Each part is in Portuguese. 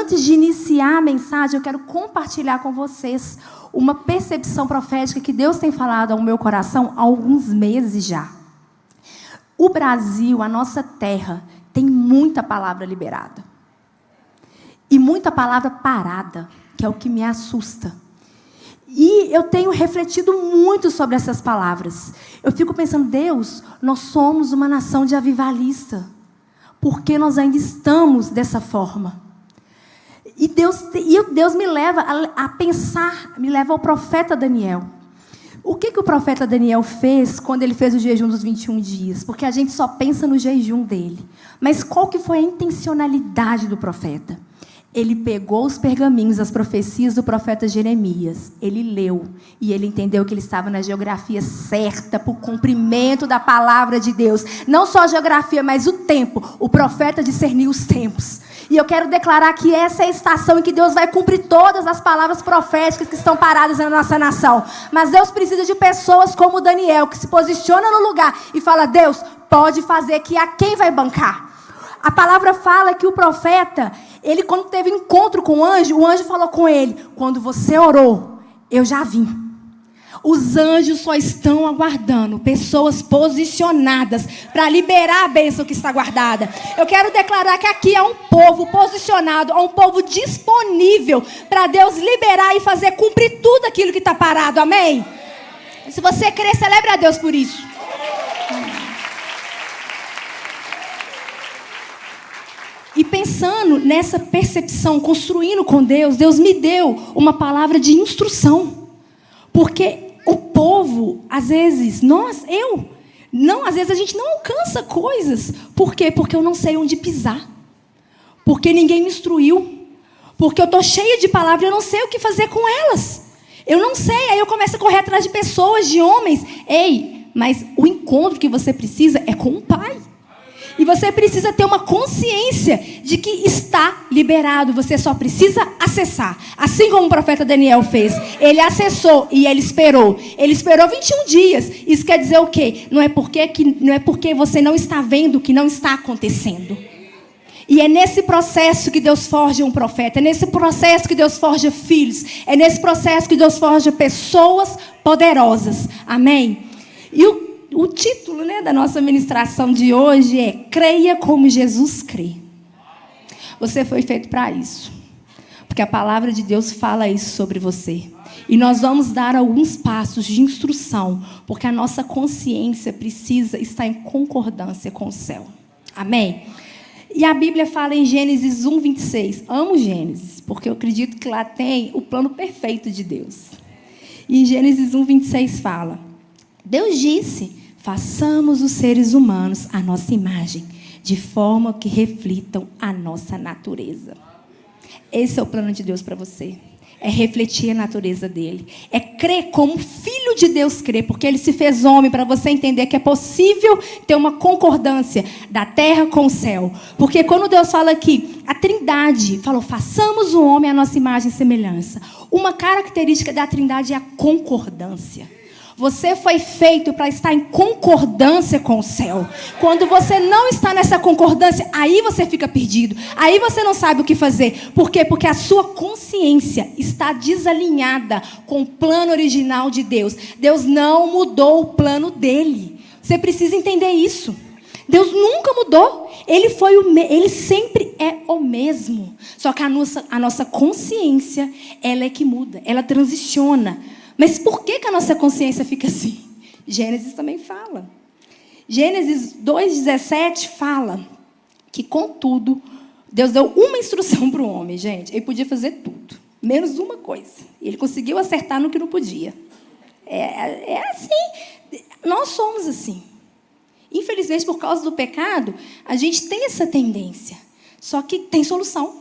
antes de iniciar a mensagem, eu quero compartilhar com vocês uma percepção profética que Deus tem falado ao meu coração há alguns meses já. O Brasil, a nossa terra, tem muita palavra liberada. E muita palavra parada, que é o que me assusta. E eu tenho refletido muito sobre essas palavras. Eu fico pensando, Deus, nós somos uma nação de avivalista. Por que nós ainda estamos dessa forma? E Deus me leva a pensar, me leva ao profeta Daniel. O que o profeta Daniel fez quando ele fez o jejum dos 21 dias? Porque a gente só pensa no jejum dele. Mas qual que foi a intencionalidade do profeta? Ele pegou os pergaminhos, as profecias do profeta Jeremias. Ele leu e ele entendeu que ele estava na geografia certa para o cumprimento da palavra de Deus. Não só a geografia, mas o tempo. O profeta discerniu os tempos. E eu quero declarar que essa é a estação em que Deus vai cumprir todas as palavras proféticas que estão paradas na nossa nação. Mas Deus precisa de pessoas como Daniel, que se posiciona no lugar e fala, Deus, pode fazer que a quem vai bancar? A palavra fala que o profeta, ele quando teve encontro com o anjo falou com ele, quando você orou, eu já vim. Os anjos só estão aguardando pessoas posicionadas para liberar a bênção que está guardada. Eu quero declarar que aqui há um povo posicionado, há um povo disponível para Deus liberar e fazer cumprir tudo aquilo que está parado, amém? Se você crer, celebre a Deus por isso. E pensando nessa percepção, construindo com Deus, Deus me deu uma palavra de instrução. Porque o povo, às vezes, às vezes a gente não alcança coisas. Por quê? Porque eu não sei onde pisar. Porque ninguém me instruiu. Porque eu estou cheia de palavras e eu não sei o que fazer com elas. Eu não sei, aí eu começo a correr atrás de pessoas, de homens. Ei, mas o encontro que você precisa é com o Pai. E você precisa ter uma consciência de que está liberado. Você só precisa acessar. Assim como o profeta Daniel fez. Ele acessou e ele esperou. Ele esperou 21 dias. Isso quer dizer o quê? Não é porque você não está vendo que não está acontecendo. E é nesse processo que Deus forja um profeta. É nesse processo que Deus forja filhos. É nesse processo que Deus forja pessoas poderosas. Amém? E o título, da nossa ministração de hoje é Creia como Jesus crê. Você foi feito para isso. Porque a palavra de Deus fala isso sobre você. E nós vamos dar alguns passos de instrução. Porque a nossa consciência precisa estar em concordância com o céu. Amém? E a Bíblia fala em Gênesis 1, 26. Amo Gênesis, porque eu acredito que lá tem o plano perfeito de Deus. E em Gênesis 1, 26 fala: Deus disse, façamos os seres humanos à nossa imagem, de forma que reflitam a nossa natureza. Esse é o plano de Deus para você. É refletir a natureza dele. É crer como filho de Deus crê, porque ele se fez homem para você entender que é possível ter uma concordância da terra com o céu. Porque quando Deus fala aqui, a Trindade falou, façamos o homem à nossa imagem e semelhança. Uma característica da Trindade é a concordância. Você foi feito para estar em concordância com o céu. Quando você não está nessa concordância, aí você fica perdido. Aí você não sabe o que fazer. Por quê? Porque a sua consciência está desalinhada com o plano original de Deus. Deus não mudou o plano dele. Você precisa entender isso. Deus nunca mudou. Ele sempre é o mesmo. Só que a nossa consciência, ela é que muda. Ela transiciona. Mas por que a nossa consciência fica assim? Gênesis também fala. Gênesis 2,17 fala que, contudo, Deus deu uma instrução para o homem, gente. Ele podia fazer tudo, menos uma coisa. Ele conseguiu acertar no que não podia. É assim. Nós somos assim. Infelizmente, por causa do pecado, a gente tem essa tendência. Só que tem solução.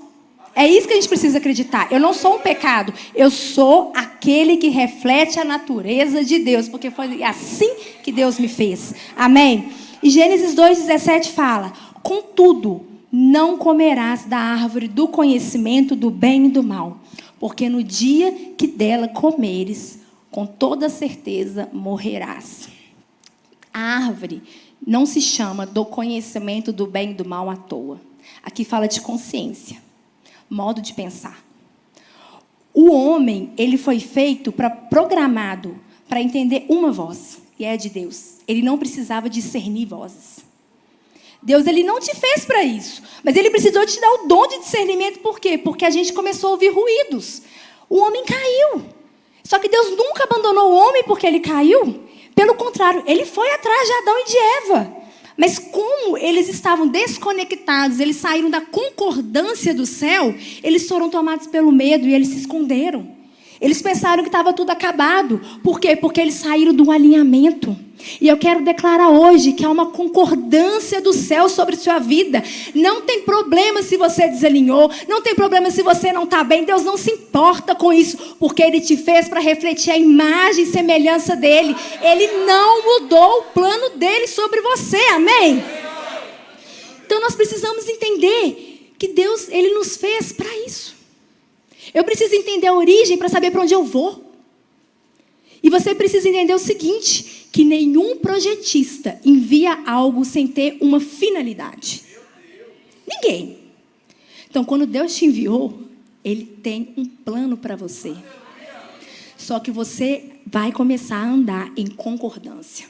É isso que a gente precisa acreditar. Eu não sou um pecado. Eu sou aquele que reflete a natureza de Deus. Porque foi assim que Deus me fez. Amém? E Gênesis 2,17 fala: contudo, não comerás da árvore do conhecimento do bem e do mal. Porque no dia que dela comeres, com toda certeza morrerás. A árvore não se chama do conhecimento do bem e do mal à toa. Aqui fala de consciência. modo de pensar. O homem, ele foi feito programado para entender uma voz, e é a de Deus. Ele não precisava discernir vozes. Deus, ele não te fez para isso, mas ele precisou te dar o dom de discernimento. Por quê? Porque a gente começou a ouvir ruídos. O homem caiu. Só que Deus nunca abandonou o homem porque ele caiu. Pelo contrário, ele foi atrás de Adão e de Eva. Mas como eles estavam desconectados, eles saíram da concordância do céu, eles foram tomados pelo medo e eles se esconderam. Eles pensaram que estava tudo acabado. Por quê? Porque eles saíram do alinhamento. E eu quero declarar hoje que há uma concordância do céu sobre sua vida. Não tem problema se você desalinhou. Não tem problema se você não está bem. Deus não se importa com isso. Porque Ele te fez para refletir a imagem e semelhança dEle. Ele não mudou o plano dEle sobre você. Amém? Então nós precisamos entender que Deus, Ele nos fez para isso. Eu preciso entender a origem para saber para onde eu vou. E você precisa entender o seguinte, que nenhum projetista envia algo sem ter uma finalidade. Ninguém. Então, quando Deus te enviou, Ele tem um plano para você. Só que você vai começar a andar em concordância,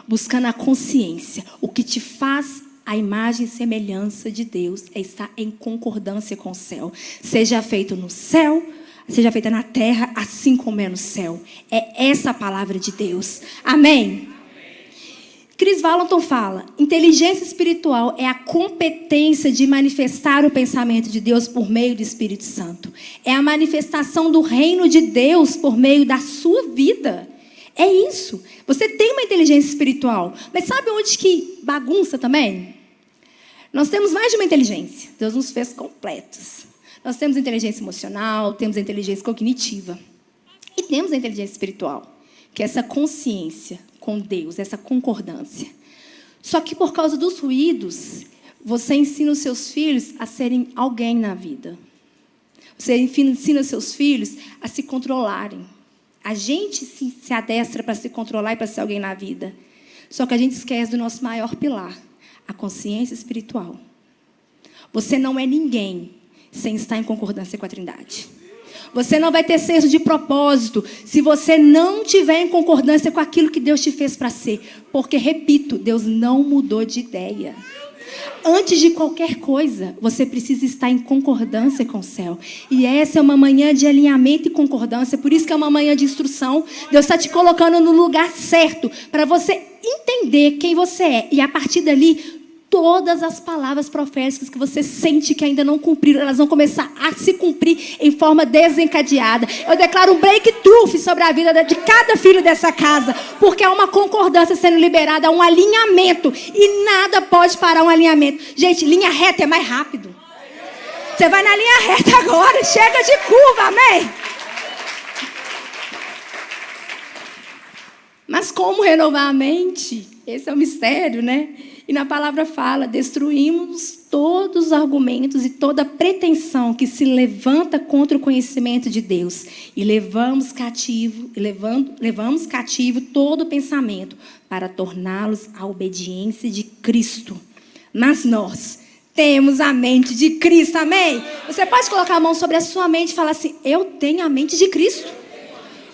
buscando a consciência. O que te faz a imagem e semelhança de Deus é estar em concordância com o céu. Seja feito no céu, seja feita na terra, assim como é no céu. É essa a palavra de Deus. Amém? Chris Valentin fala, inteligência espiritual é a competência de manifestar o pensamento de Deus por meio do Espírito Santo. É a manifestação do reino de Deus por meio da sua vida. É isso. Você tem uma inteligência espiritual. Mas sabe onde que bagunça também? Nós temos mais de uma inteligência. Deus nos fez completos. Nós temos inteligência emocional, temos a inteligência cognitiva. E temos a inteligência espiritual, que é essa consciência com Deus, essa concordância. Só que por causa dos ruídos, você ensina os seus filhos a serem alguém na vida. Você ensina os seus filhos a se controlarem. A gente se adestra para se controlar e para ser alguém na vida. Só que a gente esquece do nosso maior pilar, a consciência espiritual. Você não é ninguém sem estar em concordância com a Trindade. Você não vai ter senso de propósito se você não tiver em concordância com aquilo que Deus te fez para ser. Porque, repito, Deus não mudou de ideia. Antes de qualquer coisa, você precisa estar em concordância com o céu. E essa é uma manhã de alinhamento e concordância. Por isso que é uma manhã de instrução. Deus está te colocando no lugar certo para você entender quem você é. E a partir dali, todas as palavras proféticas que você sente que ainda não cumpriram, elas vão começar a se cumprir em forma desencadeada. Eu declaro um breakthrough sobre a vida de cada filho dessa casa, porque há uma concordância sendo liberada, há um alinhamento, e nada pode parar um alinhamento. Gente, linha reta é mais rápido. Você vai na linha reta agora, chega de curva, amém? Mas como renovar a mente? Esse é o mistério, né? E na palavra fala, destruímos todos os argumentos e toda pretensão que se levanta contra o conhecimento de Deus. E levamos cativo todo pensamento para torná-los à obediência de Cristo. Mas nós temos a mente de Cristo, amém? Você pode colocar a mão sobre a sua mente e falar assim, eu tenho a mente de Cristo.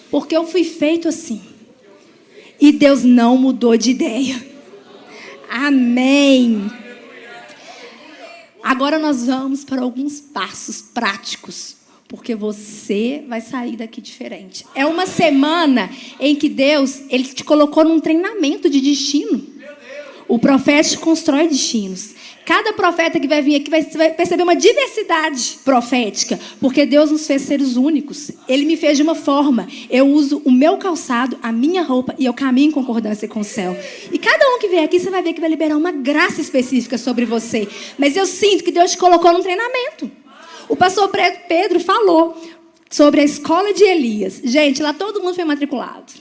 Porque eu fui feito assim. E Deus não mudou de ideia. Amém. Agora nós vamos para alguns passos práticos, porque você vai sair daqui diferente. É uma semana em que Deus, Ele te colocou num treinamento de destino. O profeta constrói destinos. Cada profeta que vai vir aqui vai perceber uma diversidade profética, porque Deus nos fez seres únicos. Ele me fez de uma forma. Eu uso o meu calçado, a minha roupa, e eu caminho em concordância com o céu. E cada um que vier aqui, você vai ver que vai liberar uma graça específica sobre você. Mas eu sinto que Deus te colocou num treinamento. O pastor Pedro falou sobre a escola de Elias. Gente, lá todo mundo foi matriculado.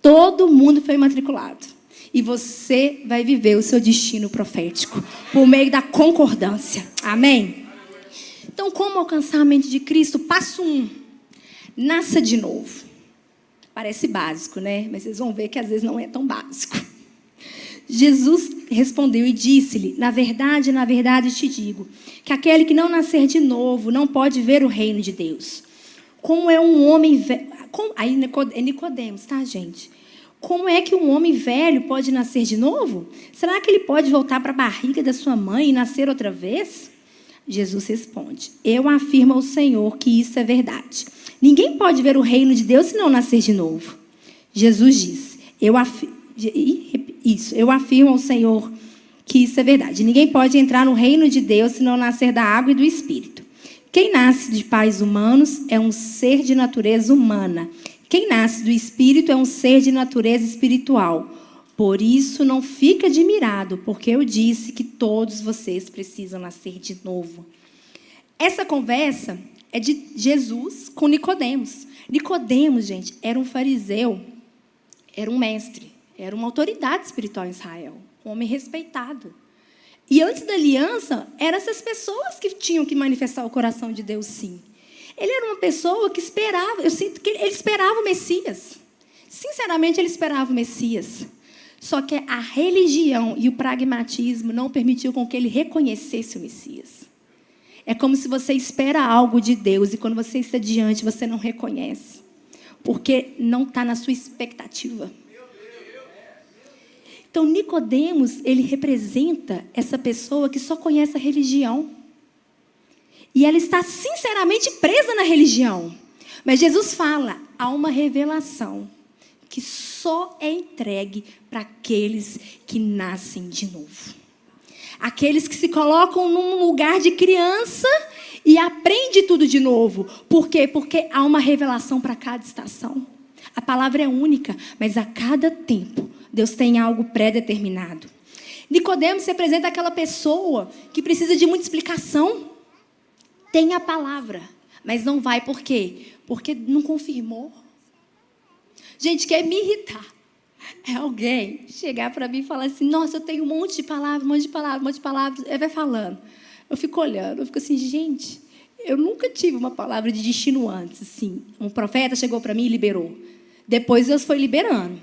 Todo mundo foi matriculado. E você vai viver o seu destino profético por meio da concordância. Amém? Então, como alcançar a mente de Cristo? Passo 1. Nasça de novo. Parece básico, né? Mas vocês vão ver que às vezes não é tão básico. Jesus respondeu e disse-lhe: na verdade te digo, que aquele que não nascer de novo não pode ver o reino de Deus. Como é um homem velho... Aí é Nicodemos, tá, gente? Como é que um homem velho pode nascer de novo? Será que ele pode voltar para a barriga da sua mãe e nascer outra vez? Jesus responde: eu afirmo ao Senhor que isso é verdade. Ninguém pode ver o reino de Deus se não nascer de novo. Jesus disse: eu afirmo ao Senhor que isso é verdade. Ninguém pode entrar no reino de Deus se não nascer da água e do Espírito. Quem nasce de pais humanos é um ser de natureza humana. Quem nasce do Espírito é um ser de natureza espiritual. Por isso, não fique admirado, porque eu disse que todos vocês precisam nascer de novo. Essa conversa é de Jesus com Nicodemos. Nicodemos, gente, era um fariseu, era um mestre, era uma autoridade espiritual em Israel, um homem respeitado. E antes da aliança, eram essas pessoas que tinham que manifestar o coração de Deus, sim. Ele era uma pessoa que esperava, eu sinto que ele esperava o Messias. Sinceramente, ele esperava o Messias. Só que a religião e o pragmatismo não permitiu com que ele reconhecesse o Messias. É como se você espera algo de Deus e quando você está diante, você não reconhece. Porque não está na sua expectativa. Então, Nicodemos, ele representa essa pessoa que só conhece a religião. E ela está sinceramente presa na religião. Mas Jesus fala, há uma revelação que só é entregue para aqueles que nascem de novo. Aqueles que se colocam num lugar de criança e aprendem tudo de novo. Por quê? Porque há uma revelação para cada estação. A palavra é única, mas a cada tempo Deus tem algo pré-determinado. Nicodemos representa aquela pessoa que precisa de muita explicação. Tem a palavra, mas não vai. Por quê? Porque não confirmou. Gente, quer me irritar. É alguém chegar para mim e falar assim, nossa, eu tenho um monte de palavras, um monte de palavras, um monte de palavras. Ele vai falando. Eu fico olhando, eu fico assim, gente, eu nunca tive uma palavra de destino antes. Assim. Um profeta chegou para mim e liberou. Depois Deus foi liberando.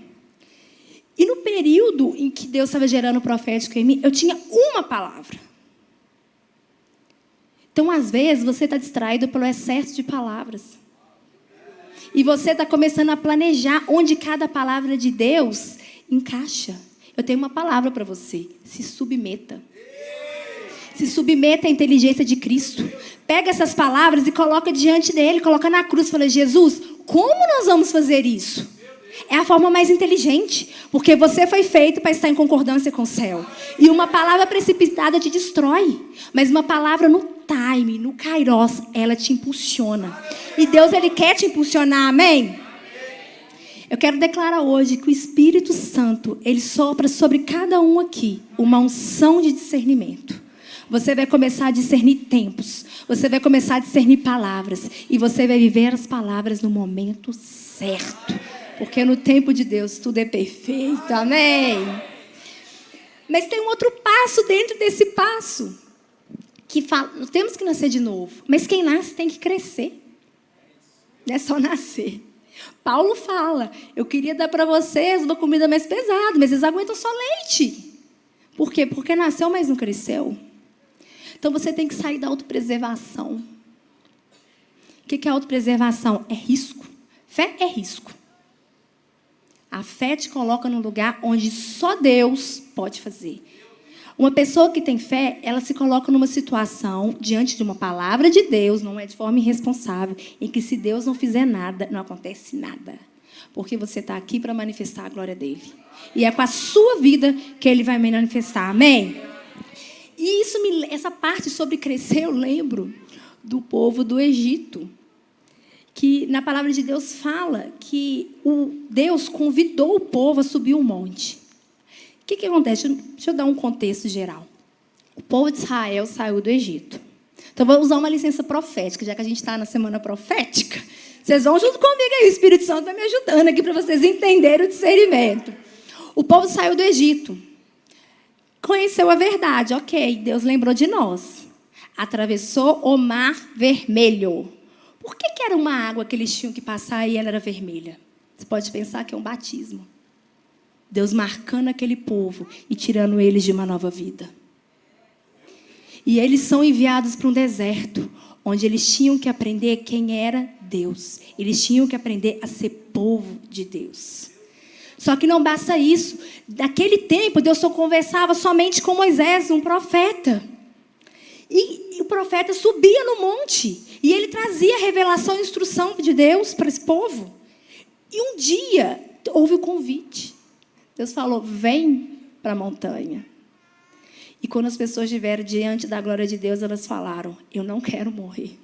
E no período em que Deus estava gerando o profético em mim, eu tinha uma palavra. Então, às vezes, você está distraído pelo excesso de palavras. E você está começando a planejar onde cada palavra de Deus encaixa. Eu tenho uma palavra para você. Se submeta. Se submeta à inteligência de Cristo. Pega essas palavras e coloca diante dele. Coloca na cruz e fala, Jesus, como nós vamos fazer isso? É a forma mais inteligente. Porque você foi feito para estar em concordância com o céu. E uma palavra precipitada te destrói. Mas uma palavra no time, no kairos, ela te impulsiona. E Deus, Ele quer te impulsionar, amém? Eu quero declarar hoje que o Espírito Santo, Ele sopra sobre cada um aqui uma unção de discernimento. Você vai começar a discernir tempos. Você vai começar a discernir palavras. E você vai viver as palavras no momento certo. Porque no tempo de Deus tudo é perfeito, amém? Mas tem um outro passo dentro desse passo. Que fala, temos que nascer de novo. Mas quem nasce tem que crescer. Não é só nascer. Paulo fala, eu queria dar para vocês uma comida mais pesada, mas eles aguentam só leite. Por quê? Porque nasceu, mas não cresceu. Então você tem que sair da autopreservação. O que é autopreservação? É risco. Fé é risco. A fé te coloca num lugar onde só Deus pode fazer. Uma pessoa que tem fé, ela se coloca numa situação, diante de uma palavra de Deus, não é de forma irresponsável, em que se Deus não fizer nada, não acontece nada. Porque você está aqui para manifestar a glória dele. E é com a sua vida que ele vai manifestar, amém? E essa parte sobre crescer, eu lembro do povo do Egito. Que na palavra de Deus fala que Deus convidou o povo a subir um monte. O que acontece? Deixa eu dar um contexto geral. O povo de Israel saiu do Egito. Então, vou usar uma licença profética, já que a gente está na semana profética. Vocês vão junto comigo aí, o Espírito Santo vai me ajudando aqui para vocês entenderem o discernimento. O povo saiu do Egito. Conheceu a verdade, ok, Deus lembrou de nós. Atravessou o Mar Vermelho. Por que era uma água que eles tinham que passar e ela era vermelha? Você pode pensar que é um batismo. Deus marcando aquele povo e tirando eles de uma nova vida. E eles são enviados para um deserto, onde eles tinham que aprender quem era Deus. Eles tinham que aprender a ser povo de Deus. Só que não basta isso. Naquele tempo, Deus só conversava somente com Moisés, um profeta. E o profeta subia no monte. E ele trazia a revelação e instrução de Deus para esse povo. E um dia, houve o convite. Deus falou, vem para a montanha. E quando as pessoas estiveram diante da glória de Deus, elas falaram, eu não quero morrer.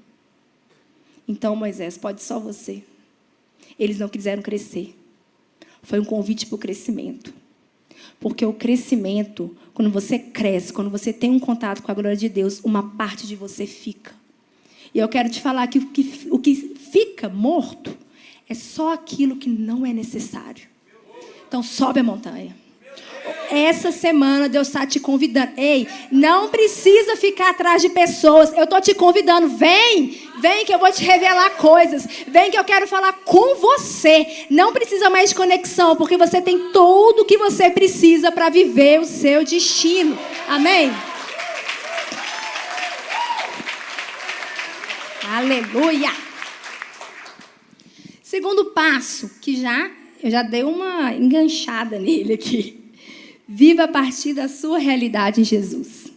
Então, Moisés, pode só você. Eles não quiseram crescer. Foi um convite para o crescimento. Porque o crescimento, quando você cresce, quando você tem um contato com a glória de Deus, uma parte de você fica. E eu quero te falar que o que fica morto é só aquilo que não é necessário. Então, sobe a montanha. Essa semana Deus está te convidando. Ei, não precisa ficar atrás de pessoas. Eu estou te convidando. Vem que eu vou te revelar coisas. Vem que eu quero falar com você. Não precisa mais de conexão, porque você tem tudo o que você precisa para viver o seu destino. Amém? Aleluia! Segundo passo, que eu já dei uma enganchada nele aqui. Viva a partir da sua realidade em Jesus.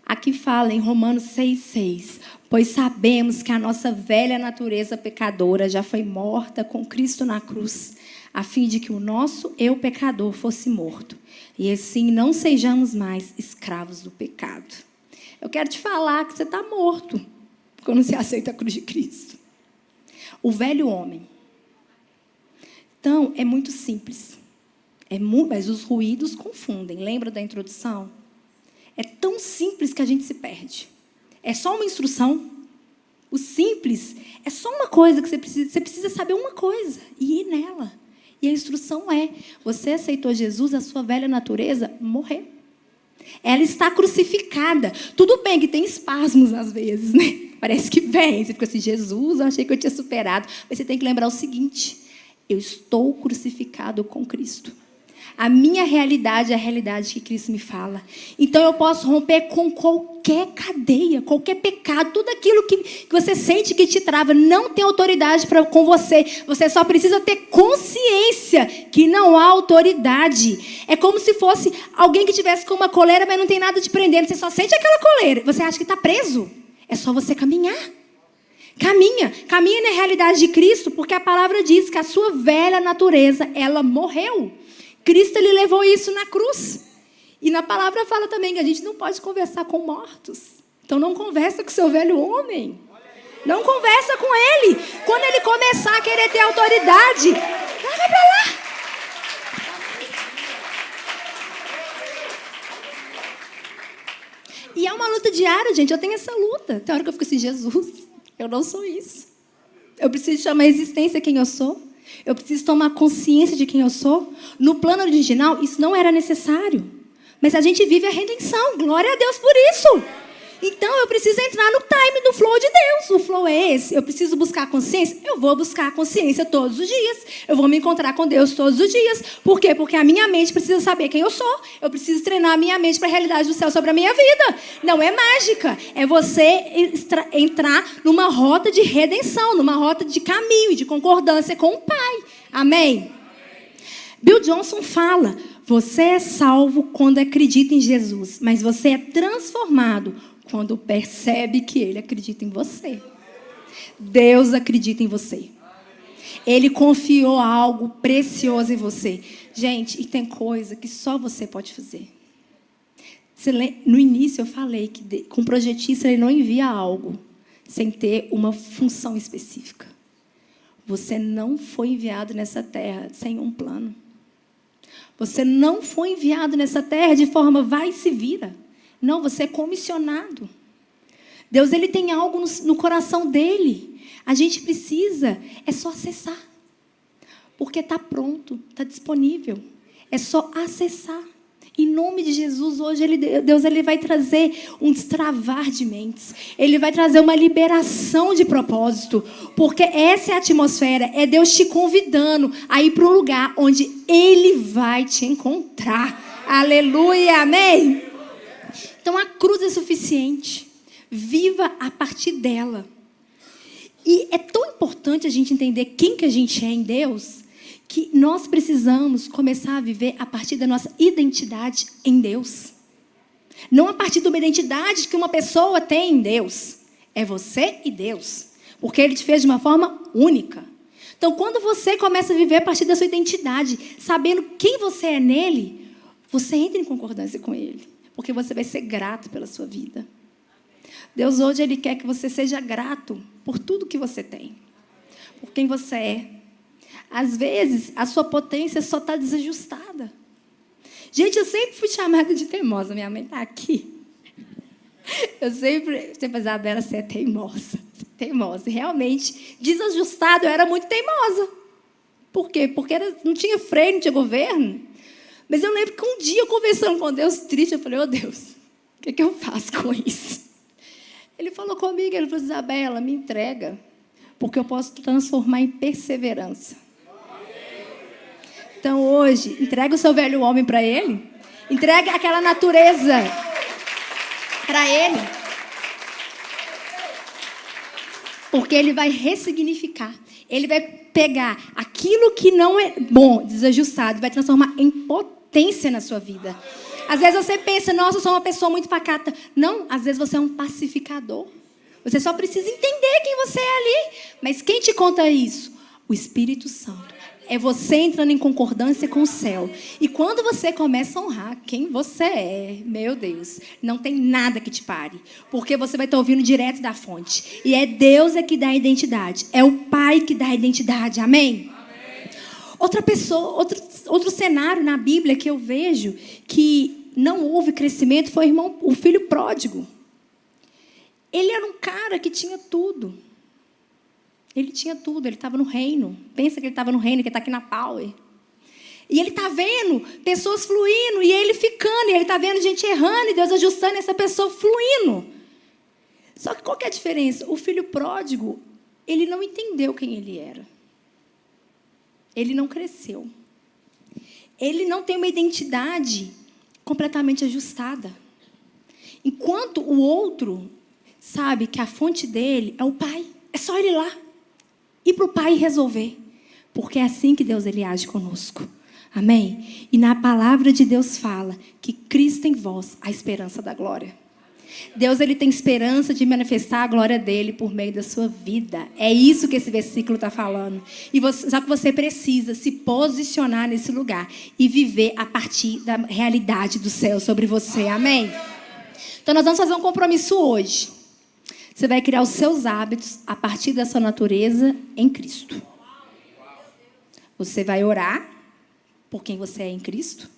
Aqui fala em Romanos 6,6. Pois sabemos que a nossa velha natureza pecadora já foi morta com Cristo na cruz, a fim de que o nosso eu pecador fosse morto. E assim não sejamos mais escravos do pecado. Eu quero te falar que você está morto quando você aceita a cruz de Cristo. O velho homem. Então, é muito simples. Mas os ruídos confundem. Lembra da introdução? É tão simples que a gente se perde. É só uma instrução. O simples é só uma coisa que você precisa saber uma coisa e ir nela. E a instrução é, você aceitou Jesus, a sua velha natureza morreu. Ela está crucificada. Tudo bem que tem espasmos às vezes, né? Parece que vem. Você fica assim, Jesus, eu achei que eu tinha superado. Mas você tem que lembrar o seguinte, eu estou crucificado com Cristo. A minha realidade é a realidade que Cristo me fala. Então, eu posso romper com qualquer cadeia, qualquer pecado, tudo aquilo que você sente que te trava. Não tem autoridade com você. Você só precisa ter consciência que não há autoridade. É como se fosse alguém que tivesse com uma coleira, mas não tem nada te prendendo. Você só sente aquela coleira. Você acha que está preso. É só você caminhar. Caminha na realidade de Cristo, porque a palavra diz que a sua velha natureza, ela morreu. Cristo, ele levou isso na cruz. E na palavra fala também que a gente não pode conversar com mortos. Então não conversa com o seu velho homem. Não conversa com ele. Quando ele começar a querer ter autoridade, larga pra lá. E é uma luta diária, gente. Eu tenho essa luta. Tem hora que eu fico assim, Jesus, eu não sou isso. Eu preciso chamar a existência quem eu sou. Eu preciso tomar consciência de quem eu sou. No plano original, isso não era necessário. Mas a gente vive a redenção. Glória a Deus por isso. Então, eu preciso entrar no time do flow de Deus. O flow é esse. Eu preciso buscar a consciência. Eu vou buscar a consciência todos os dias. Eu vou me encontrar com Deus todos os dias. Por quê? Porque a minha mente precisa saber quem eu sou. Eu preciso treinar a minha mente para a realidade do céu sobre a minha vida. Não é mágica. É você entrar numa rota de redenção, numa rota de caminho e de concordância com o Pai. Amém? Bill Johnson fala, você é salvo quando acredita em Jesus, mas você é transformado quando percebe que Ele acredita em você. Deus acredita em você. Ele confiou algo precioso em você. Gente, e tem coisa que só você pode fazer. No início eu falei que com o projetista ele não envia algo sem ter uma função específica. Você não foi enviado nessa terra sem um plano. Você não foi enviado nessa terra de forma vai e se vira. Não, você é comissionado. Deus, ele tem algo no coração dele. A gente precisa, é só acessar. Porque está pronto, está disponível. É só acessar. Em nome de Jesus, hoje Deus vai trazer um destravar de mentes. Ele vai trazer uma liberação de propósito. Porque essa é a atmosfera. É Deus te convidando a ir para um lugar onde Ele vai te encontrar. Aleluia, amém? Então a cruz é suficiente. Viva a partir dela. E é tão importante a gente entender quem que a gente é em Deus, que nós precisamos começar a viver a partir da nossa identidade em Deus. Não a partir de uma identidade que uma pessoa tem em Deus. É você e Deus. Porque Ele te fez de uma forma única. Então, quando você começa a viver a partir da sua identidade, sabendo quem você é nele, você entra em concordância com Ele. Porque você vai ser grato pela sua vida. Deus hoje Ele quer que você seja grato por tudo que você tem. Por quem você é. Às vezes, a sua potência só está desajustada. Gente, eu sempre fui chamada de teimosa. Minha mãe está aqui. Eu sempre Isabela, você é teimosa. Teimosa. E realmente, desajustada, eu era muito teimosa. Por quê? Porque não tinha freio, não tinha governo. Mas eu lembro que um dia, conversando com Deus, triste, eu falei, Deus, o que eu faço com isso? Ele falou comigo, ele falou, Isabela, me entrega, porque eu posso transformar em perseverança. Então, hoje, entrega o seu velho homem para Ele. Entrega aquela natureza para Ele. Porque Ele vai ressignificar. Ele vai pegar aquilo que não é bom, desajustado, vai transformar em potência na sua vida. Às vezes você pensa, nossa, eu sou uma pessoa muito pacata. Não, às vezes você é um pacificador. Você só precisa entender quem você é ali. Mas quem te conta isso? O Espírito Santo. É você entrando em concordância com o céu. E quando você começa a honrar quem você é, meu Deus, não tem nada que te pare. Porque você vai estar ouvindo direto da fonte. E é Deus que dá a identidade. É o Pai que dá a identidade. Amém? Amém. Outra pessoa, outro cenário na Bíblia que eu vejo que não houve crescimento foi o filho pródigo. Ele era um cara que tinha tudo. Ele tinha tudo, ele estava no reino. Pensa que ele estava no reino, que ele está aqui na Power. E ele está vendo pessoas fluindo, e ele ficando, e ele está vendo gente errando, e Deus ajustando essa pessoa fluindo. Só que qual que é a diferença? O filho pródigo, ele não entendeu quem ele era. Ele não cresceu. Ele não tem uma identidade completamente ajustada. Enquanto o outro sabe que a fonte dele é o Pai. É só ele ir lá. Ir para o Pai resolver. Porque é assim que Deus ele age conosco. Amém? E na palavra de Deus fala que Cristo em vós, a esperança da glória. Deus ele tem esperança de manifestar a glória dele por meio da sua vida. É isso que esse versículo está falando. Só que você precisa se posicionar nesse lugar e viver a partir da realidade do céu sobre você. Amém? Então nós vamos fazer um compromisso hoje. Você vai criar os seus hábitos a partir da sua natureza em Cristo. Você vai orar por quem você é em Cristo.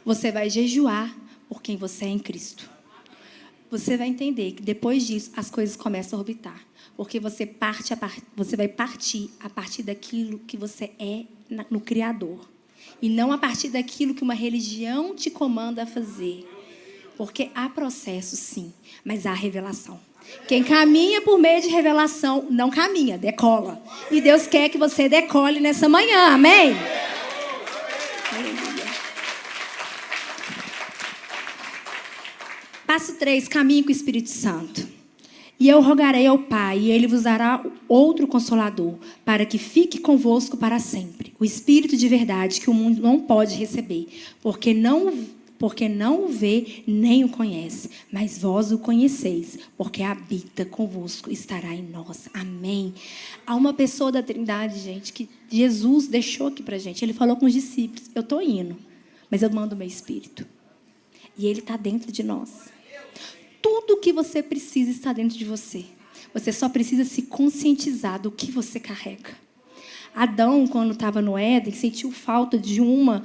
Você vai jejuar por quem você é em Cristo. Você vai entender que depois disso as coisas começam a orbitar. Porque você vai partir a partir daquilo que você é no Criador. E não a partir daquilo que uma religião te comanda a fazer. Porque há processo, sim, mas há revelação. Quem caminha por meio de revelação, não caminha, decola. E Deus quer que você decole nessa manhã, amém? Aleluia. Passo 3, caminhe com o Espírito Santo. E eu rogarei ao Pai, e Ele vos dará outro Consolador, para que fique convosco para sempre. O Espírito de verdade que o mundo não pode receber, porque não o vê nem o conhece, mas vós o conheceis, porque habita convosco, estará em nós. Amém. Há uma pessoa da Trindade, gente, que Jesus deixou aqui para a gente. Ele falou com os discípulos, eu estou indo, mas eu mando o meu Espírito. E Ele está dentro de nós. Tudo o que você precisa está dentro de você. Você só precisa se conscientizar do que você carrega. Adão, quando estava no Éden, sentiu falta de uma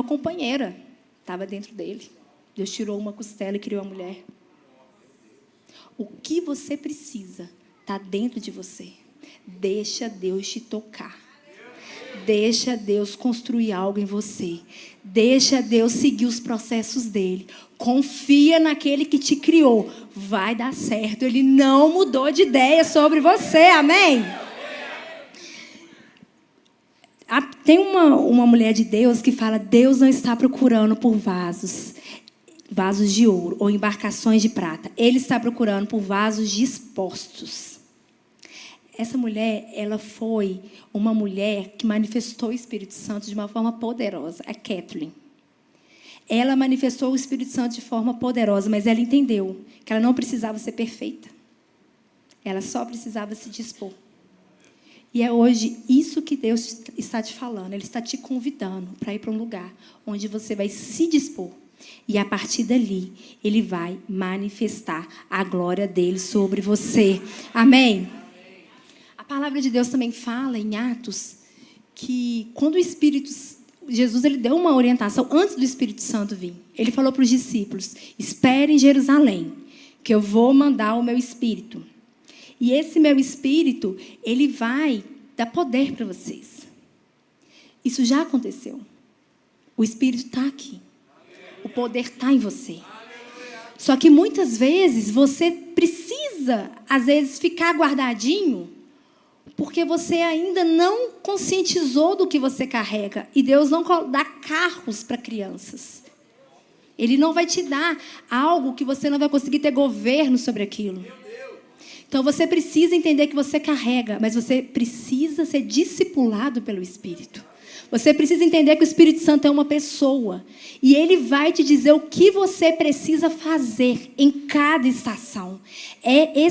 companheira. Estava dentro dele. Deus tirou uma costela e criou a mulher. O que você precisa está dentro de você. Deixa Deus te tocar. Deixa Deus construir algo em você. Deixa Deus seguir os processos dele. Confia naquele que te criou. Vai dar certo. Ele não mudou de ideia sobre você. Amém? Tem uma mulher de Deus que fala: Deus não está procurando por vasos de ouro ou embarcações de prata. Ele está procurando por vasos dispostos. Essa mulher, ela foi uma mulher que manifestou o Espírito Santo de uma forma poderosa. A Kathleen. Ela manifestou o Espírito Santo de forma poderosa, mas ela entendeu que ela não precisava ser perfeita. Ela só precisava se dispor. E é hoje isso que Deus está te falando. Ele está te convidando para ir para um lugar onde você vai se dispor. E a partir dali, Ele vai manifestar a glória dEle sobre você. Amém? A palavra de Deus também fala em Atos que quando Jesus ele deu uma orientação antes do Espírito Santo vir. Ele falou para os discípulos: esperem em Jerusalém, que eu vou mandar o meu Espírito. E esse meu Espírito, ele vai dar poder para vocês. Isso já aconteceu. O Espírito está aqui. O poder está em você. Só que muitas vezes você precisa, às vezes, ficar guardadinho, porque você ainda não conscientizou do que você carrega. E Deus não dá carros para crianças. Ele não vai te dar algo que você não vai conseguir ter governo sobre aquilo. Então, você precisa entender que você carrega, mas você precisa ser discipulado pelo Espírito. Você precisa entender que o Espírito Santo é uma pessoa. E ele vai te dizer o que você precisa fazer em cada estação. É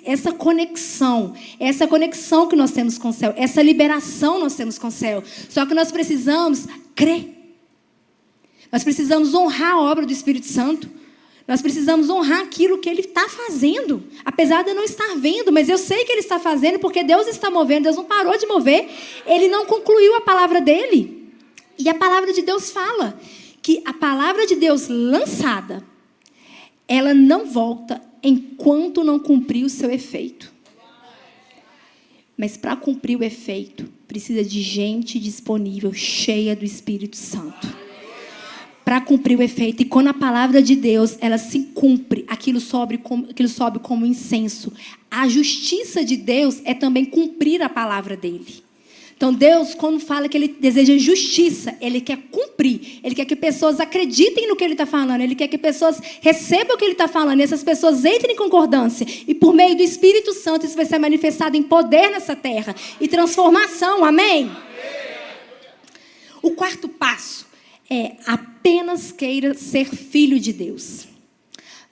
essa conexão que nós temos com o céu. Essa liberação nós temos com o céu. Só que nós precisamos crer. Nós precisamos honrar a obra do Espírito Santo. Nós precisamos honrar aquilo que Ele está fazendo. Apesar de eu não estar vendo, mas eu sei que Ele está fazendo, porque Deus está movendo. Deus não parou de mover. Ele não concluiu a palavra dEle. E a palavra de Deus fala que a palavra de Deus lançada, ela não volta enquanto não cumprir o seu efeito. Mas para cumprir o efeito, precisa de gente disponível, cheia do Espírito Santo. Para cumprir o efeito. E quando a palavra de Deus ela se cumpre, aquilo sobe como incenso. A justiça de Deus é também cumprir a palavra dele. Então Deus, quando fala que Ele deseja justiça, Ele quer cumprir. Ele quer que pessoas acreditem no que Ele está falando. Ele quer que pessoas recebam o que Ele está falando. E essas pessoas entrem em concordância. E por meio do Espírito Santo isso vai ser manifestado em poder nessa terra. E transformação. Amém? O quarto passo é: apenas queira ser filho de Deus.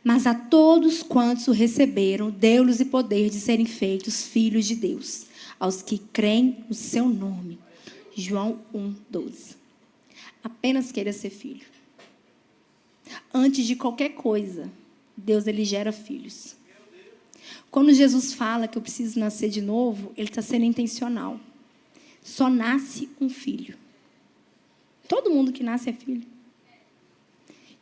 Mas a todos quantos o receberam, deu-lhes o poder de serem feitos filhos de Deus, aos que creem no seu nome. João 1:12. Apenas queira ser filho. Antes de qualquer coisa, Deus ele gera filhos. Quando Jesus fala que eu preciso nascer de novo, Ele está sendo intencional. Só nasce um filho. Todo mundo que nasce é filho.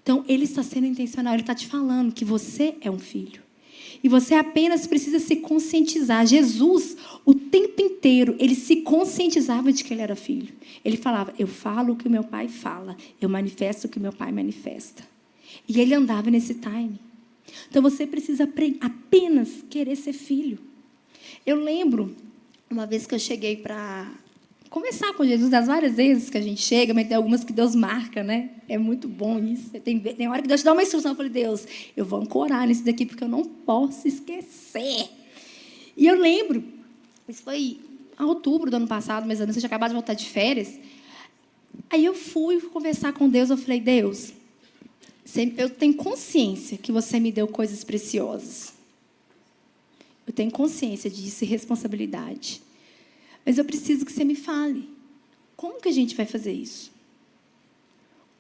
Então, Ele está sendo intencional. Ele está te falando que você é um filho. E você apenas precisa se conscientizar. Jesus, o tempo inteiro, Ele se conscientizava de que Ele era filho. Ele falava: eu falo o que o meu Pai fala. Eu manifesto o que o meu Pai manifesta. E Ele andava nesse time. Então, você precisa apenas querer ser filho. Eu lembro, uma vez que eu cheguei para conversar com Jesus, das várias vezes que a gente chega, mas tem algumas que Deus marca, né? É muito bom isso. Tem hora que Deus te dá uma instrução. Eu falei: Deus, eu vou ancorar nisso daqui, porque eu não posso esquecer. E eu lembro, isso foi em outubro do ano passado, mais ou menos, eu tinha acabado de voltar de férias. Aí eu fui conversar com Deus, eu falei: Deus, eu tenho consciência que você me deu coisas preciosas. Eu tenho consciência disso e responsabilidade. Mas eu preciso que você me fale. Como que a gente vai fazer isso?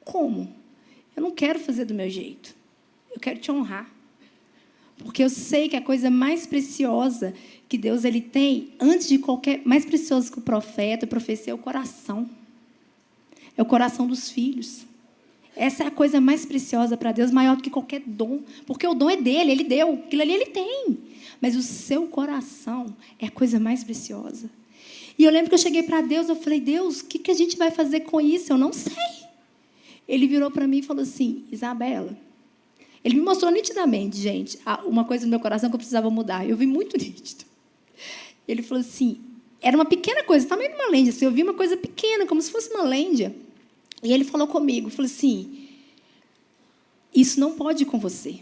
Como? Eu não quero fazer do meu jeito. Eu quero te honrar. Porque eu sei que a coisa mais preciosa que Deus ele tem, antes de qualquer... Mais precioso que o profeta, a profecia, é o coração. É o coração dos filhos. Essa é a coisa mais preciosa para Deus, maior do que qualquer dom. Porque o dom é dele, Ele deu. Aquilo ali Ele tem. Mas o seu coração é a coisa mais preciosa. E eu lembro que eu cheguei para Deus, eu falei, Deus, o que a gente vai fazer com isso? Eu não sei. Ele virou para mim e falou assim, Isabela, ele me mostrou nitidamente, gente, uma coisa no meu coração que eu precisava mudar. Eu vi muito nítido. Ele falou assim, era uma pequena coisa, tamanho de uma lêndia, assim, eu vi uma coisa pequena, como se fosse uma lêndia. E ele falou comigo, falou assim, isso não pode ir com você.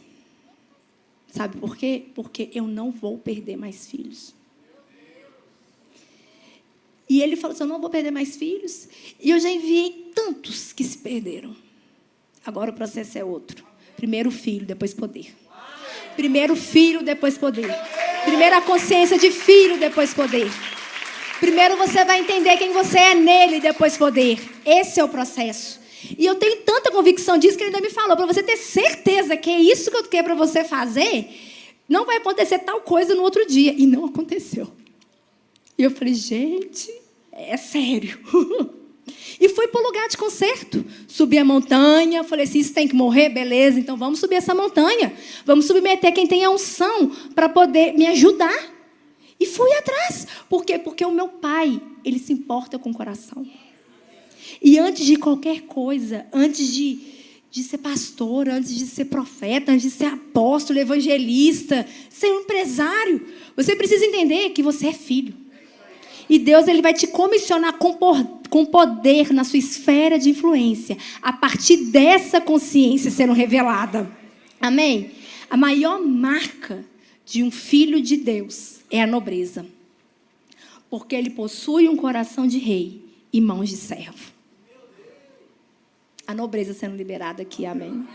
Sabe por quê? Porque eu não vou perder mais filhos. E ele falou assim, eu não vou perder mais filhos. E eu já enviei tantos que se perderam. Agora o processo é outro. Primeiro filho, depois poder. Primeiro filho, depois poder. Primeiro a consciência de filho, depois poder. Primeiro você vai entender quem você é nele, depois poder. Esse é o processo. E eu tenho tanta convicção disso que ele ainda me falou, para você ter certeza que é isso que eu quero para você fazer, não vai acontecer tal coisa no outro dia. E não aconteceu. E eu falei, gente, é sério. E fui para o lugar de concerto. Subi a montanha, falei assim, isso tem que morrer, beleza, então vamos subir essa montanha. Vamos submeter quem tem a unção para poder me ajudar. E fui atrás. Por quê? Porque o meu pai, ele se importa com o coração. E antes de qualquer coisa, antes de ser pastor, antes de ser profeta, antes de ser apóstolo, evangelista, ser um empresário, você precisa entender que você é filho. E Deus, ele vai te comissionar com poder na sua esfera de influência, a partir dessa consciência sendo revelada. Amém? A maior marca de um filho de Deus é a nobreza. Porque ele possui um coração de rei e mãos de servo. A nobreza sendo liberada aqui, amém?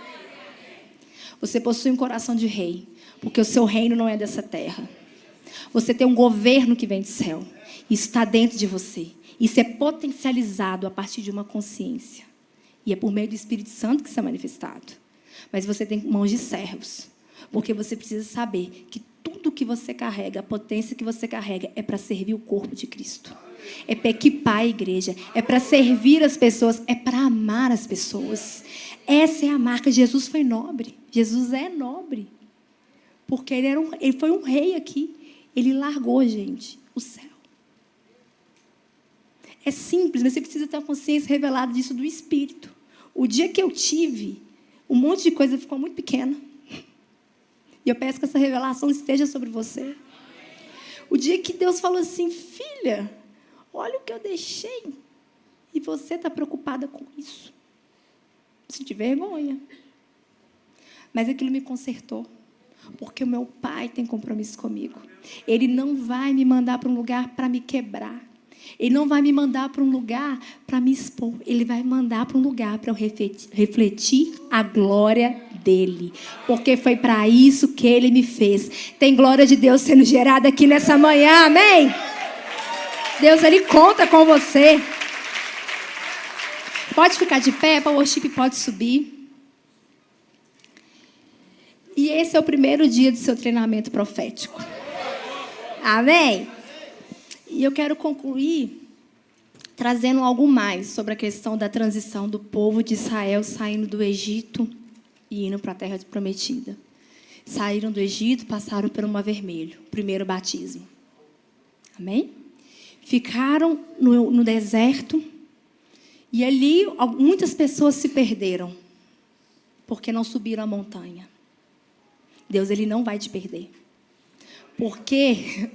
Você possui um coração de rei, porque o seu reino não é dessa terra. Você tem um governo que vem do céu. Isso está dentro de você. Isso é potencializado a partir de uma consciência. E é por meio do Espírito Santo que isso é manifestado. Mas você tem mãos de servos. Porque você precisa saber que tudo que você carrega, a potência que você carrega, é para servir o corpo de Cristo. É para equipar a igreja. É para servir as pessoas. É para amar as pessoas. Essa é a marca. Jesus foi nobre. Jesus é nobre. Porque ele foi um rei aqui. Ele largou, gente, o céu. É simples, mas você precisa ter a consciência revelada disso do Espírito. O dia que eu tive, um monte de coisa ficou muito pequena. E eu peço que essa revelação esteja sobre você. O dia que Deus falou assim, filha, olha o que eu deixei. E você está preocupada com isso. Sinto vergonha. Mas aquilo me consertou. Porque o meu pai tem compromisso comigo. Ele não vai me mandar para um lugar para me quebrar. Ele não vai me mandar para um lugar para me expor. Ele vai me mandar para um lugar para eu refletir a glória dele. Porque foi para isso que ele me fez. Tem glória de Deus sendo gerada aqui nessa manhã, amém? Deus, ele conta com você. Pode ficar de pé, para o worship pode subir. E esse é o primeiro dia do seu treinamento profético. Amém? E eu quero concluir trazendo algo mais sobre a questão da transição do povo de Israel saindo do Egito e indo para a Terra Prometida. Saíram do Egito, passaram pelo Mar Vermelho, primeiro batismo. Amém? Ficaram no deserto e ali muitas pessoas se perderam porque não subiram a montanha. Deus, ele não vai te perder. Porque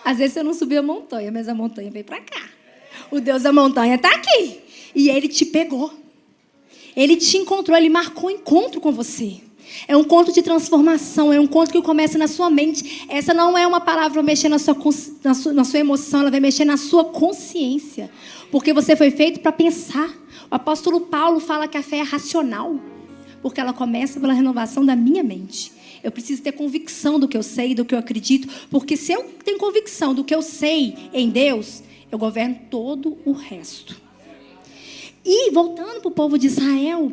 às vezes você não subiu a montanha, mas a montanha veio para cá. O Deus da montanha está aqui. E ele te pegou. Ele te encontrou, ele marcou um encontro com você. É um encontro de transformação, é um encontro que começa na sua mente. Essa não é uma palavra para mexer na sua emoção, ela vai mexer na sua consciência. Porque você foi feito para pensar. O apóstolo Paulo fala que a fé é racional. Porque ela começa pela renovação da minha mente. Eu preciso ter convicção do que eu sei, do que eu acredito. Porque se eu tenho convicção do que eu sei em Deus, eu governo todo o resto. E voltando para o povo de Israel,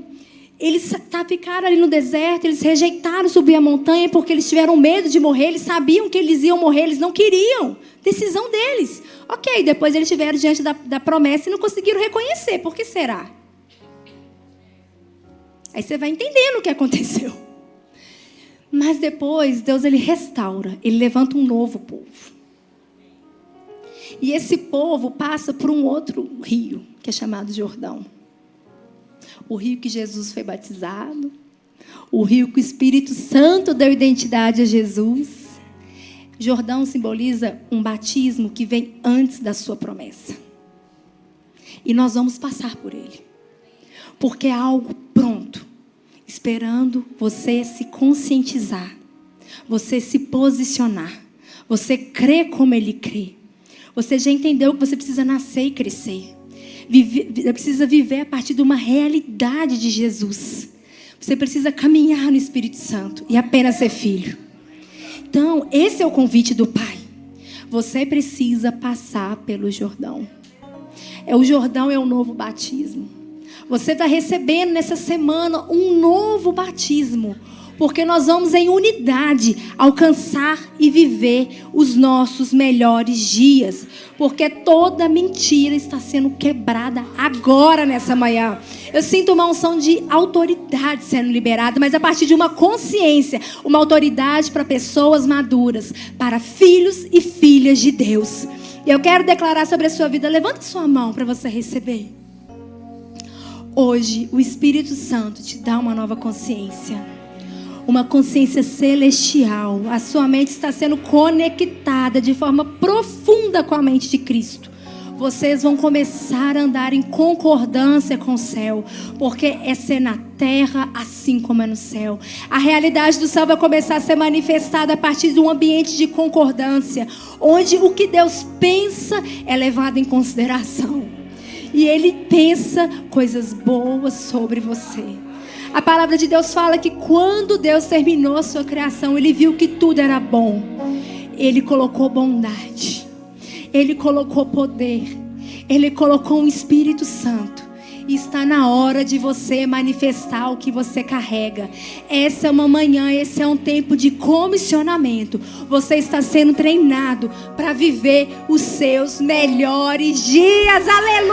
eles ficaram ali no deserto, eles rejeitaram subir a montanha porque eles tiveram medo de morrer, eles sabiam que eles iam morrer, eles não queriam. Decisão deles. Ok, depois eles estiveram diante da promessa e não conseguiram reconhecer. Por que será? Aí você vai entendendo o que aconteceu. Mas depois, Deus ele restaura. Ele levanta um novo povo. E esse povo passa por um outro rio, que é chamado Jordão. O rio que Jesus foi batizado, o rio que o Espírito Santo deu identidade a Jesus. Jordão simboliza um batismo que vem antes da sua promessa. E nós vamos passar por ele. Porque é algo pronto, esperando você se conscientizar, você se posicionar, você crer como ele crê. Você já entendeu que você precisa nascer e crescer. Precisa viver a partir de uma realidade de Jesus. Você precisa caminhar no Espírito Santo e apenas ser filho. Então, esse é o convite do Pai. Você precisa passar pelo Jordão. O Jordão é o novo batismo. Você está recebendo nessa semana um novo batismo. Porque nós vamos em unidade alcançar e viver os nossos melhores dias. Porque toda mentira está sendo quebrada agora nessa manhã. Eu sinto uma unção de autoridade sendo liberada, mas a partir de uma consciência, uma autoridade para pessoas maduras, para filhos e filhas de Deus. E eu quero declarar sobre a sua vida. Levanta sua mão para você receber. Hoje, o Espírito Santo te dá uma nova consciência. Uma consciência celestial. A sua mente está sendo conectada de forma profunda com a mente de Cristo. Vocês vão começar a andar em concordância com o céu. Porque é ser na terra assim como é no céu. A realidade do céu vai começar a ser manifestada a partir de um ambiente de concordância. Onde o que Deus pensa é levado em consideração. E Ele pensa coisas boas sobre você. A palavra de Deus fala que quando Deus terminou a sua criação, Ele viu que tudo era bom. Ele colocou bondade. Ele colocou poder. Ele colocou um Espírito Santo. E está na hora de você manifestar o que você carrega. Essa é uma manhã, esse é um tempo de comissionamento. Você está sendo treinado para viver os seus melhores dias. Aleluia!